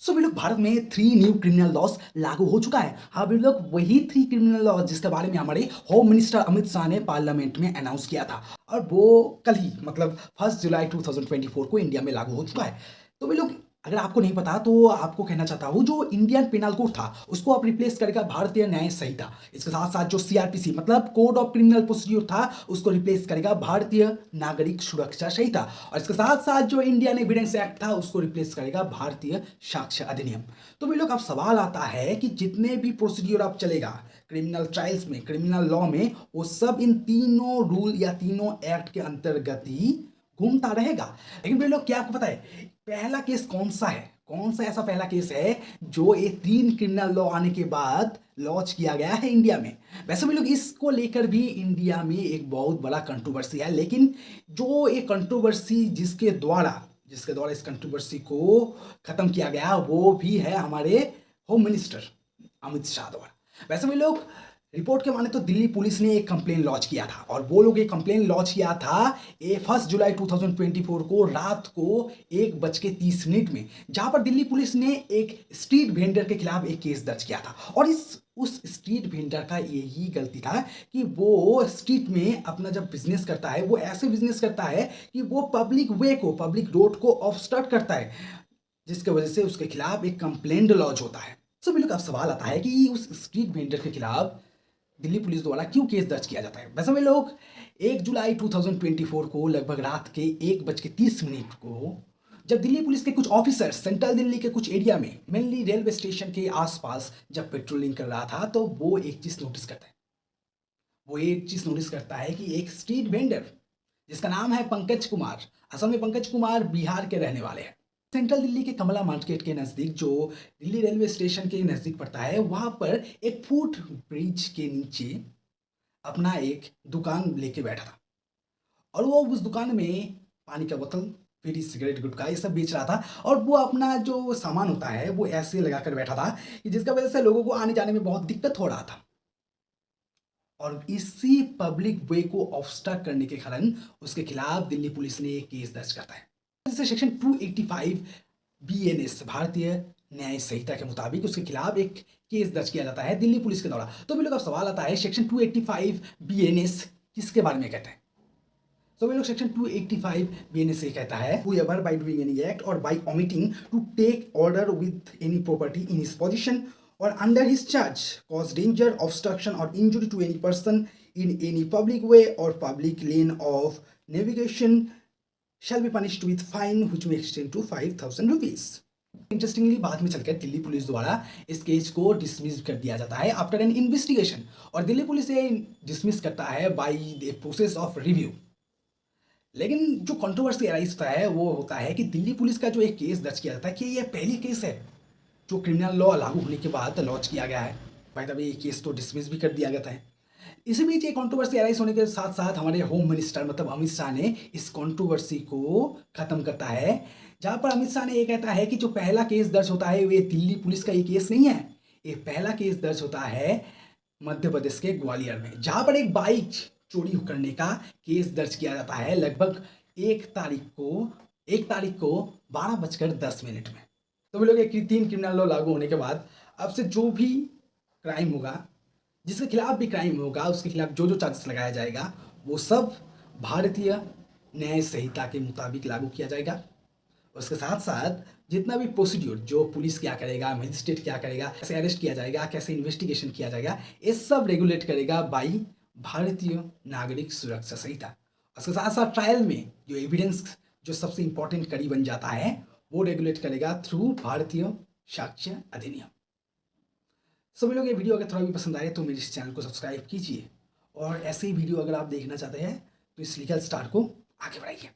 सभी लोग भारत में 3 न्यू क्रिमिनल लॉस लागू हो चुका है। हाँ भी लोग वही 3 क्रिमिनल लॉ जिसके बारे में हमारे होम मिनिस्टर अमित शाह ने पार्लियामेंट में अनाउंस किया था और वो कल ही मतलब 1 जुलाई 2024 को इंडिया में लागू हो चुका है। तो भी लोग अगर आपको नहीं पता तो आपको कहना चाहता हूँ जो इंडियन पेनल कोड था उसको अब रिप्लेस करेगा भारतीय न्याय संहिता। इसके साथ साथ जो सीआरपीसी मतलब कोड ऑफ क्रिमिनल प्रोसीड्यूर था उसको रिप्लेस करेगा भारतीय नागरिक सुरक्षा संहिता और इसके साथ साथ जो इंडियन एविडेंस एक्ट था उसको रिप्लेस करेगा भारतीय साक्ष्य अधिनियम। तो भी लोग अब सवाल आता है कि जितने भी प्रोसीड्यूर अब चलेगा क्रिमिनल ट्रायल्स में क्रिमिनल लॉ में वो सब इन तीनों रूल या तीनों एक्ट के अंतर्गत ही घूमता रहेगा। लेकिन भाई लोग क्या आपको पता है पहला केस कौन सा है? कौन सा ऐसा पहला केस है जो ये 3 क्रिमिनल लॉ आने के बाद लॉन्च किया गया है इंडिया में? वैसे भी लोग इसको लेकर भी इंडिया में एक बहुत बड़ा कंट्रोवर्सी है, लेकिन जो ये कंट्रोवर्सी जिसके द्वारा इस कंट्रोवर्सी को खत्म किया गया वो भी है हमारे होम मिनिस्टर अमित शाह द्वारा। वैसे भी लोग रिपोर्ट के माने तो दिल्ली पुलिस ने एक कंप्लेन लॉन्च किया था और वो लोग एक कंप्लेन लॉन्च किया था 1 जुलाई 2024 को रात को 1:30 में, जहां पर दिल्ली पुलिस ने एक स्ट्रीट वेंडर के खिलाफ एक केस दर्ज किया था। और उस स्ट्रीट वेंडर का यही गलती था कि वो स्ट्रीट में अपना जब बिजनेस करता है वो ऐसे बिजनेस करता है कि वो पब्लिक रोड को ऑब्स्ट्रक्ट करता है, जिसके वजह से उसके खिलाफ एक कंप्लेंट लॉन्च होता है। सभी लोग अब सवाल आता है कि उस स्ट्रीट वेंडर के खिलाफ दिल्ली पुलिस द्वारा क्यों केस दर्ज किया जाता है? वैसे में लोग 1 जुलाई 2024 को लगभग रात के 1:30 को जब दिल्ली पुलिस के कुछ ऑफिसर्स सेंट्रल दिल्ली के कुछ एरिया में मेनली रेलवे स्टेशन के आसपास जब पेट्रोलिंग कर रहा था तो वो एक चीज नोटिस करता है कि एक स्ट्रीट वेंडर जिसका नाम है पंकज कुमार, असल में पंकज कुमार बिहार के रहने वाले हैं, सेंट्रल दिल्ली के कमला मार्केट के नज़दीक जो दिल्ली रेलवे स्टेशन के नज़दीक पड़ता है वहाँ पर एक फुट ब्रिज के नीचे अपना एक दुकान लेके बैठा था और वो उस दुकान में पानी का बोतल बीड़ी सिगरेट गुटखा ये सब बेच रहा था और वो अपना जो सामान होता है वो ऐसे लगा कर बैठा था कि जिसका वजह से लोगों को आने जाने में बहुत दिक्कत हो रहा था। और इसी पब्लिक वे को ऑब्स्ट्रक्ट करने के कारण उसके खिलाफ दिल्ली पुलिस ने एक केस दर्ज करता है। जैसे सेक्शन 285 बीएनएस भारतीय न्याय संहिता के मुताबिक उसके खिलाफ एक केस दर्ज किया जाता है दिल्ली पुलिस के द्वारा। तो भी लोग अब सवाल आता है सेक्शन 285 बीएनएस किसके बारे में कहते हैं? तो वे लोग सेक्शन 285 बीएनएस से कहता है whoever by doing any act or by omitting to take order with any property in his possession or under his charge cause danger, obstruction or injury to any person in any public way or public lane of navigation shall be punished with fine which may extend to 5,000 rupees। Interestingly बाद में चलकर Delhi police द्वारा इस case को dismiss कर दिया जाता है आफ्टर एन इन्वेस्टिगेशन और दिल्ली पुलिस ये डिसमिस करता है by the process of review. लेकिन जो कंट्रोवर्सी अराइज होता है वो होता है कि दिल्ली पुलिस का जो एक केस दर्ज किया जाता है कि ये पहली केस है जो क्रिमिनल लॉ लागू होने के बाद लॉन्च किया गया है। बाय द वे ये केस तो डिसमिस भी कर दिया गया है। इसी बीच ये कंट्रोवर्सी अराइज होने के साथ साथ हमारे होम मिनिस्टर मतलब अमित शाह ने इस कंट्रोवर्सी को खत्म करता है, जहां पर अमित शाह ने ये कहता है कि जो पहला केस दर्ज होता है ये दिल्ली पुलिस का ये केस नहीं है, ये पहला केस दर्ज होता है मध्य प्रदेश के ग्वालियर में, जहां पर एक बाइक चोरी करने का केस दर्ज किया जाता है लगभग 1 तारीख को 12:10 में। तो वे लोग एक 3 क्रिमिनल लॉ लागू होने के बाद अब से जो भी क्राइम होगा जिसके खिलाफ भी क्राइम होगा उसके खिलाफ जो जो चार्जेस लगाया जाएगा वो सब भारतीय न्याय संहिता के मुताबिक लागू किया जाएगा। उसके साथ साथ जितना भी प्रोसीड्यूर जो पुलिस क्या करेगा, मजिस्ट्रेट क्या करेगा, कैसे अरेस्ट किया जाएगा, कैसे इन्वेस्टिगेशन किया जाएगा, ये सब रेगुलेट करेगा बाई भारतीय नागरिक सुरक्षा संहिता। उसके साथ साथ ट्रायल में जो एविडेंस जो सबसे इंपॉर्टेंट कड़ी बन जाता है वो रेगुलेट करेगा थ्रू भारतीय साक्ष्य अधिनियम। सभी लोग ये वीडियो अगर थोड़ा भी पसंद आए तो मेरे इस चैनल को सब्सक्राइब कीजिए और ऐसे ही वीडियो अगर आप देखना चाहते हैं तो इस लीगल स्टार को आगे बढ़ाइए।